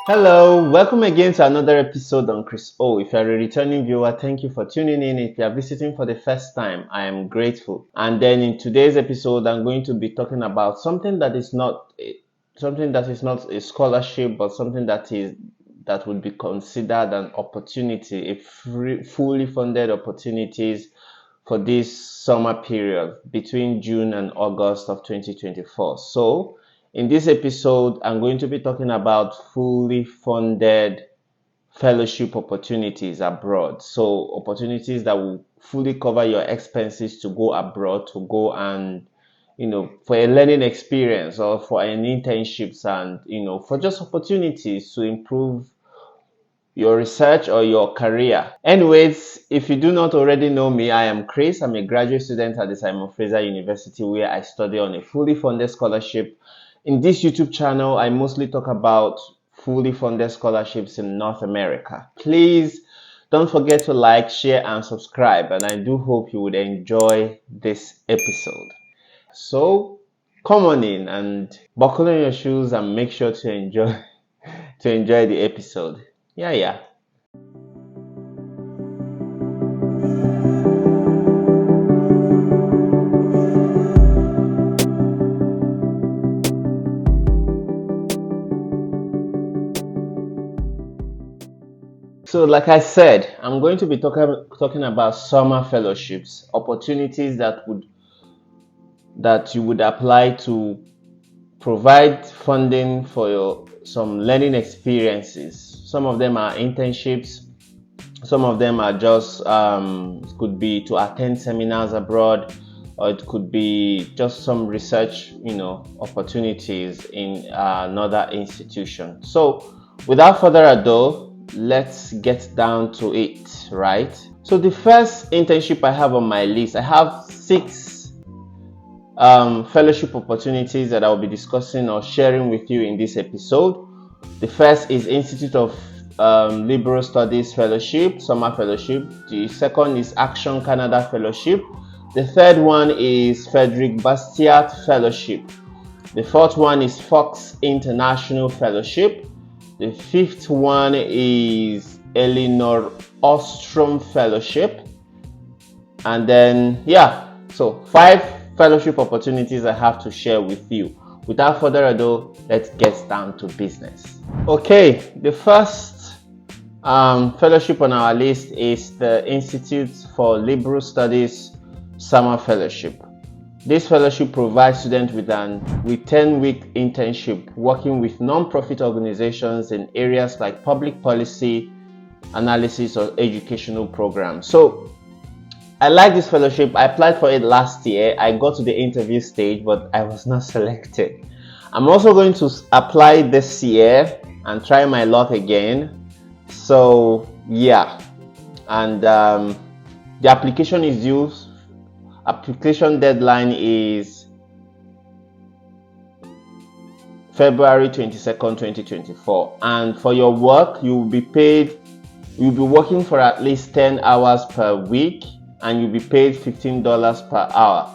Hello, welcome again to another episode on Chrys-O. If you're a returning viewer, thank you for tuning in. If you are visiting for the first time, I am grateful. And then in today's episode, I'm going to be talking about something that is not a scholarship, but something that would be considered an opportunity, fully funded opportunities for this summer period between June and August of 2024. So, in this episode, I'm going to be talking about fully funded fellowship opportunities abroad. So, opportunities that will fully cover your expenses to go abroad, to go and for a learning experience or for an internships and for just opportunities to improve your research or your career. Anyways, if you do not already know me, I am Chris. I'm a graduate student at the Simon Fraser University where I study on a fully funded scholarship. In this YouTube channel, I mostly talk about fully funded scholarships in North America. Please don't forget to like, share, and subscribe. And I do hope you would enjoy this episode. So come on in and buckle on your shoes and make sure to enjoy the episode. Yeah. So, like I said, I'm going to be talking about summer fellowships, opportunities that you would apply to provide funding for some learning experiences. Some of them are internships. Some of them are just it could be to attend seminars abroad, or it could be just some research, opportunities in another institution. So, without further ado, let's get down to it, right? So the first internship I have on my list, I have 6 fellowship opportunities that I'll be discussing or sharing with you in this episode. The first is Institute of Liberal Studies Fellowship, Summer Fellowship. The second is Action Canada Fellowship. The third one is Frederic Bastiat Fellowship. The fourth one is Fox International Fellowship. The fifth one is Elinor Ostrom Fellowship. And then, so 5 fellowship opportunities I have to share with you. Without further ado, let's get down to business. Okay, the first fellowship on our list is the Institute for Liberal Studies Summer Fellowship. This fellowship provides students with 10-week internship working with non-profit organizations in areas like public policy, analysis, or educational programs. So I like this fellowship. I applied for it last year. I got to the interview stage, but I was not selected. I'm also going to apply this year and try my luck again. So yeah, and the application is due. Application deadline is February 22nd, 2024. And for your work, you'll be working for at least 10 hours per week, and you'll be paid $15 per hour.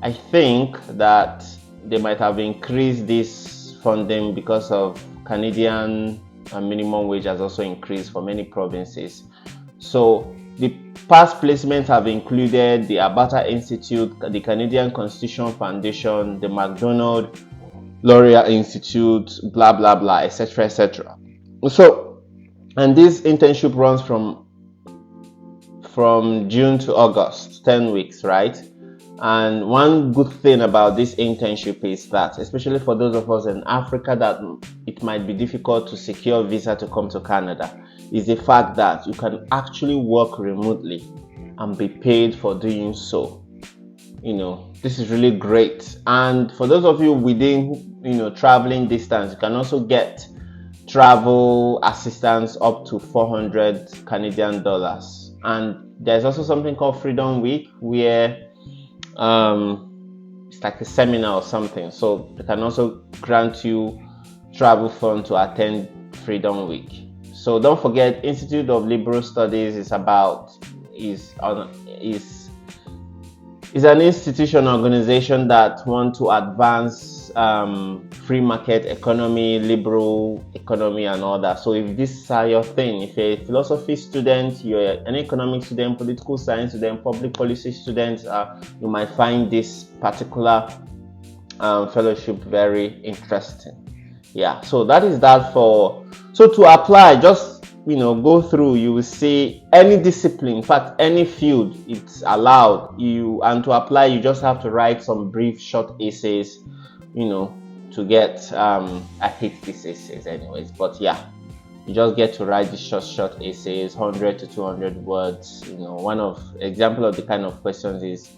I think that they might have increased this funding because of Canadian minimum wage has also increased for many provinces. So the past placements have included the Alberta Institute, the Canadian Constitution Foundation, the MacDonald Laurier Institute, blah blah blah, etc. etc. So, and this internship runs from June to August, 10 weeks, right? And one good thing about this internship is that, especially for those of us in Africa, that it might be difficult to secure a visa to come to Canada, is the fact that you can actually work remotely and be paid for doing so. This is really great. And for those of you within, traveling distance, you can also get travel assistance up to 400 Canadian dollars. And there's also something called Freedom Week where it's like a seminar or something. So they can also grant you travel fund to attend Freedom Week. So don't forget, Institute of Liberal Studies is an institution organization that want to advance free market economy, liberal economy and all that. So if this is your thing, if you're a philosophy student, you're an economic student, political science student, public policy student, you might find this particular fellowship very interesting. Yeah, so that is that for. So to apply, just go through, you will see any discipline, in fact any field, it's allowed you. And to apply, you just have to write some brief short essays, to get I hate these essays anyways, but yeah, you just get to write these short essays, 100 to 200 words. One of example of the kind of questions is,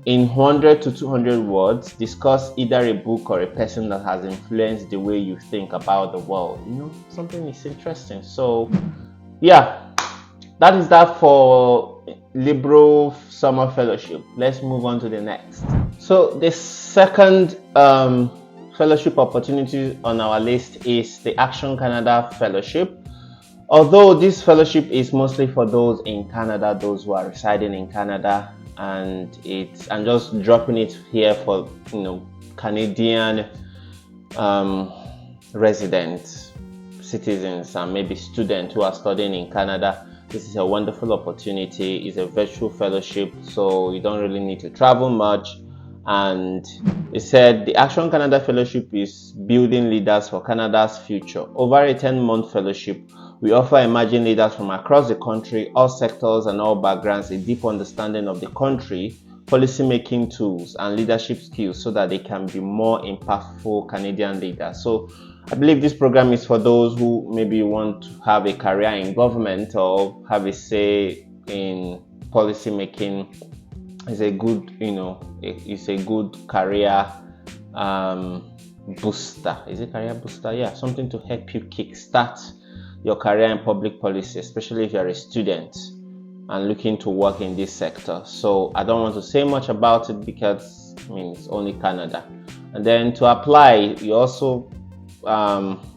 in 100 to 200 words, discuss either a book or a person that has influenced the way you think about the world. Something is interesting. So yeah, that is that for liberal summer fellowship. Let's move on to the next. So the second fellowship opportunity on our list is the Action Canada Fellowship. Although this fellowship is mostly for those in Canada, those who are residing in Canada, and I'm just dropping it here for Canadian residents, citizens, and maybe students who are studying in Canada. This is a wonderful opportunity. It's a virtual fellowship, so you don't really need to travel much. And it said the Action Canada Fellowship is building leaders for Canada's future. Over a 10-month fellowship, we offer emerging leaders from across the country, all sectors and all backgrounds, a deep understanding of the country, policy-making tools, and leadership skills so that they can be more impactful Canadian leaders. So I believe this program is for those who maybe want to have a career in government or have a say in policy-making. It's a good, it's a good career booster. Is it career booster? Yeah, something to help you kickstart your career in public policy, especially if you're a student and looking to work in this sector. So I don't want to say much about it because it's only Canada. And then to apply, you also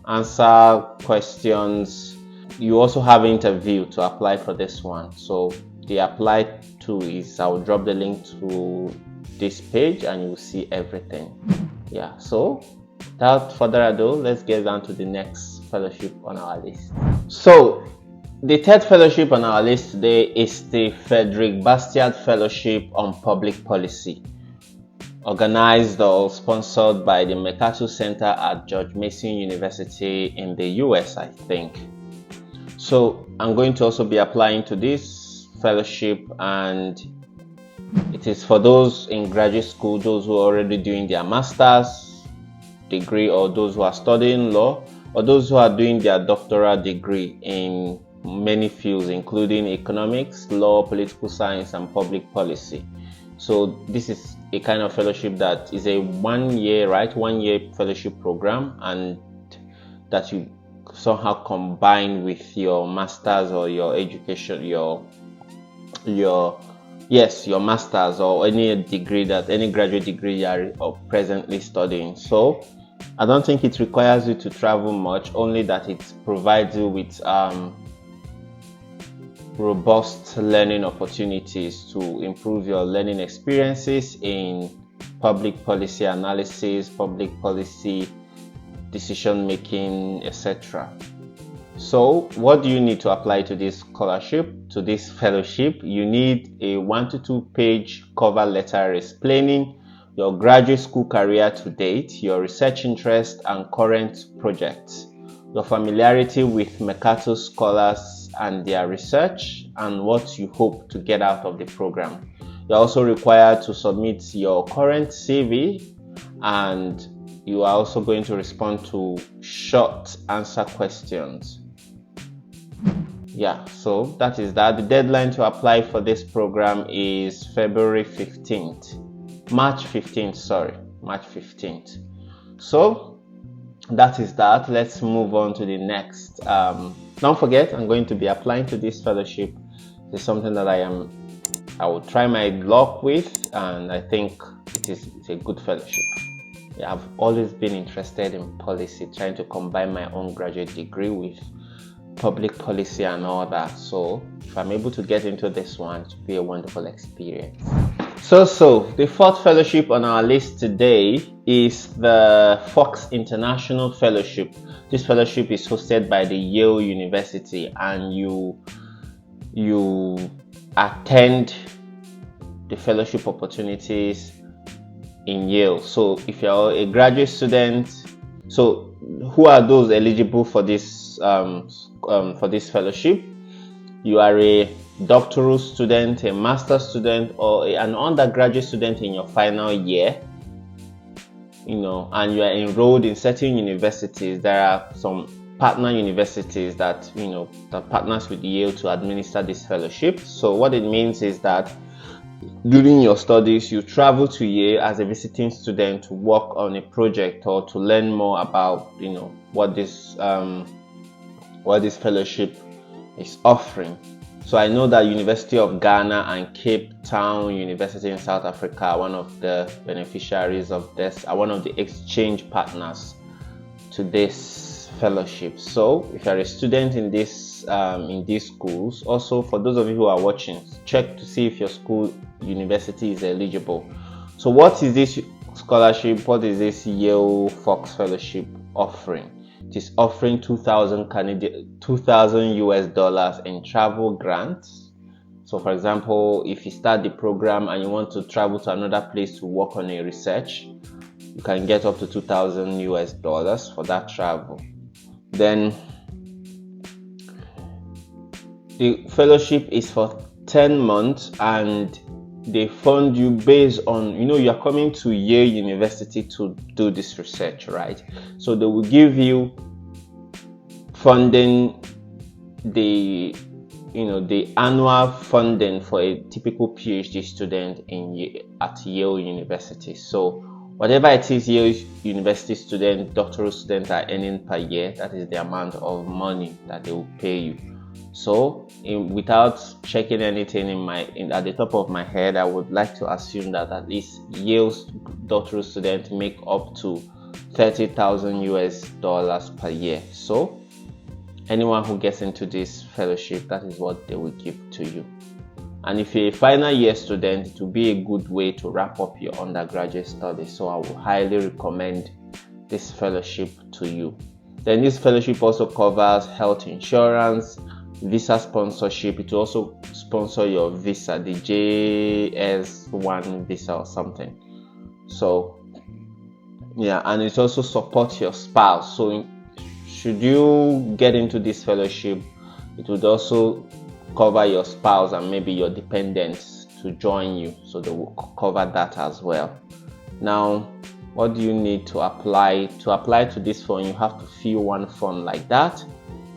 answer questions. You also have an interview to apply for this one. So the apply to is, I'll drop the link to this page and you'll see everything. Yeah, so without further ado, let's get down to the next fellowship on our list. So the third fellowship on our list today is the Frederic Bastiat Fellowship on Public Policy, organized or sponsored by the MacArthur Center at George Mason University in the US, I think. So I'm going to also be applying to this fellowship, and it is for those in graduate school, those who are already doing their master's degree, or those who are studying law, or those who are doing their doctoral degree in many fields, including economics, law, political science, and public policy. So this is a kind of fellowship that is a 1 year fellowship program, and that you somehow combine with your master's or your education, your master's or any degree, that any graduate degree you are presently studying. So I don't think it requires you to travel much, only that it provides you with robust learning opportunities to improve your learning experiences in public policy analysis, public policy decision making, etc. So what do you need to apply to this scholarship, to this fellowship? You need a 1 to 2 page cover letter explaining your graduate school career to date, your research interest and current projects, your familiarity with MacArthur scholars and their research, and what you hope to get out of the program. You're also required to submit your current CV, and you are also going to respond to short answer questions. Yeah, so that is that. The deadline to apply for this program is March 15th. So that is that. Let's move on to the next. Don't forget, I'm going to be applying to this fellowship. It's something that I will try my luck with, and I think it's a good fellowship. Yeah, I've always been interested in policy, trying to combine my own graduate degree with public policy and all that. So if I'm able to get into this one, it will be a wonderful experience. So the fourth fellowship on our list today is the Fox International Fellowship. This fellowship is hosted by the Yale University, and you attend the fellowship opportunities in Yale. So if you're a graduate student, so who are those eligible for this fellowship? You are a doctoral student, a master's student, or an undergraduate student in your final year, and you are enrolled in certain universities. There are some partner universities that that partners with Yale to administer this fellowship. So what it means is that during your studies, you travel to Yale as a visiting student to work on a project or to learn more about what this fellowship is offering. So I know that University of Ghana and Cape Town University in South Africa are one of the beneficiaries of this, are one of the exchange partners to this fellowship. So if you're a student in these schools, also for those of you who are watching, check to see if your school university is eligible. So what is this scholarship? What is this Yale Fox Fellowship offering? It is offering $2,000 US in travel grants. So for example, if you start the program and you want to travel to another place to work on a research, you can get up to $2,000 US for that travel. Then the fellowship is for 10 months, and they fund you based on, you are coming to Yale University to do this research, right? So they will give you funding, the annual funding for a typical PhD student at Yale University. So whatever it is Yale University student, doctoral students are earning per year, that is the amount of money that they will pay you. So without checking anything at the top of my head, I would like to assume that at least Yale's doctoral students make up to $30,000 US per year. So anyone who gets into this fellowship, that is what they will give to you. And if you're a final year student, it will be a good way to wrap up your undergraduate studies. So I would highly recommend this fellowship to you. Then this fellowship also covers health insurance, visa sponsorship. It will also sponsor your visa, the JS1 visa or something. So yeah, and it also supports your spouse. So should you get into this fellowship, it would also cover your spouse and maybe your dependents to join you. So they will cover that as well. Now, what do you need to apply? To apply to this form, you have to fill one form like that.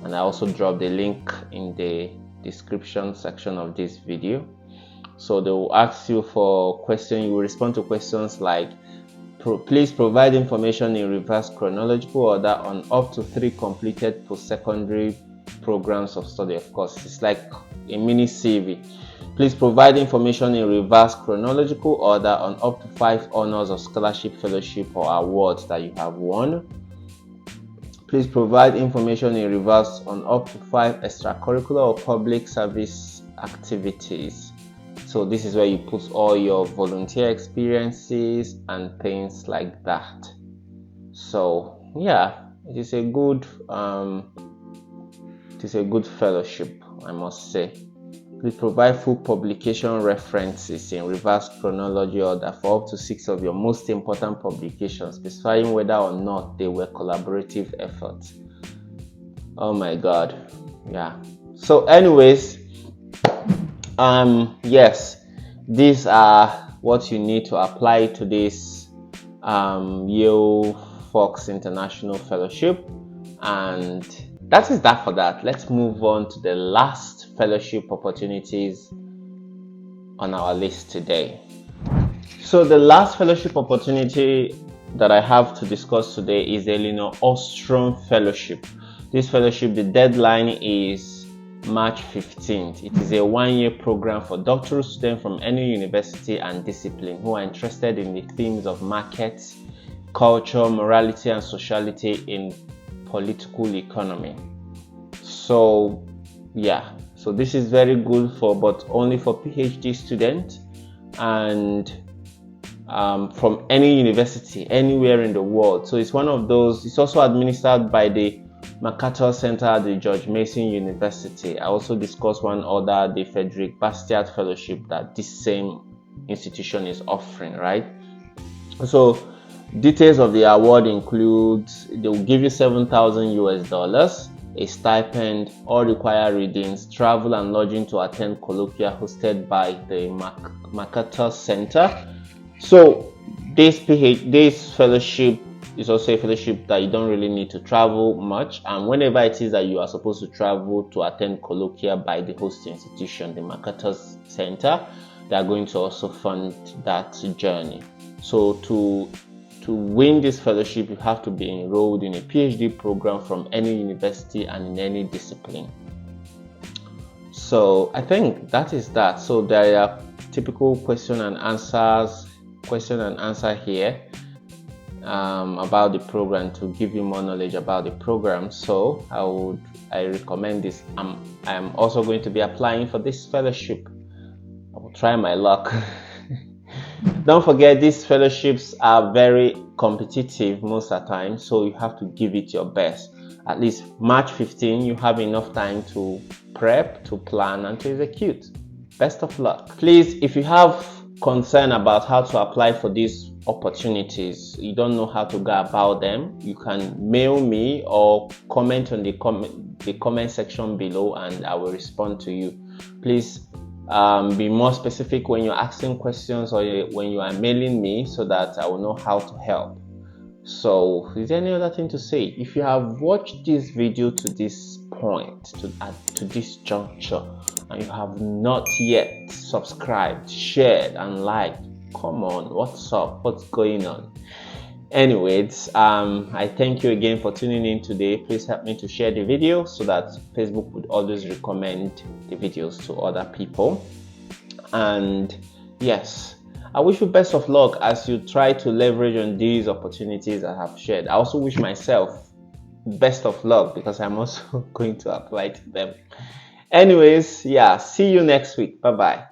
And I also dropped the link in the description section of this video. So they will ask you for questions. You will respond to questions like, please provide information in reverse chronological order on up to 3 completed post-secondary programs of study. Of course, it's like a mini CV. Please provide information in reverse chronological order on up to 5 honors or scholarship, fellowship, or awards that you have won. Please provide information in reverse on up to 5 extracurricular or public service activities. So this is where you put all your volunteer experiences and things like that. So yeah, it is a good fellowship, I must say. Please provide full publication references in reverse chronology order for up to 6 of your most important publications, specifying whether or not they were collaborative efforts. Oh my god. Yeah. So anyways, yes, these are what you need to apply to this Yale Fox International Fellowship, and that is that for that. Let's move on to the last fellowship opportunities on our list today. So the last fellowship opportunity that I have to discuss today is the Elinor Ostrom Fellowship. This fellowship, the deadline is March 15th. It is a 1-year program for doctoral students from any university and discipline who are interested in the themes of markets, culture, morality, and sociality in political economy. So yeah, so this is very good but only for PhD students. and from any university anywhere in the world. So it's one of those. It's also administered by the MacArthur Center at the George Mason University. I also discussed one other, the Frederic Bastiat Fellowship, that this same institution is offering, right? So details of the award include they will give you $7,000 US, a stipend, all required readings, travel and lodging to attend colloquia hosted by the MacArthur Center. So this fellowship is also a fellowship that you don't really need to travel much, and whenever it is that you are supposed to travel to attend colloquia by the host institution, the MacArthur Center, they are going to also fund that journey. So to win this fellowship, you have to be enrolled in a PhD program from any university and in any discipline. So I think that is that. So there are typical question and answer here about the program to give you more knowledge about the program. So I recommend this. I'm also going to be applying for this fellowship. I will try my luck. Don't forget, these fellowships are very competitive most of the time, so you have to give it your best. At least March 15, you have enough time to prep, to plan, and to execute. Best of luck. Please, if you have concern about how to apply for these opportunities, you don't know how to go about them, you can mail me or comment on the comment section below, and I will respond to you. Please be more specific when you're asking questions or when you are mailing me, so that I will know how to help. So is there any other thing to say? If you have watched this video to this point, to this juncture, and you have not yet subscribed, shared, and liked, come on, what's up? What's going on? Anyways, I thank you again for tuning in today. Please help me to share the video so that Facebook would always recommend the videos to other people. And yes, I wish you best of luck as you try to leverage on these opportunities I have shared. I also wish myself best of luck because I'm also going to apply to them. Anyways, yeah, see you next week. Bye bye.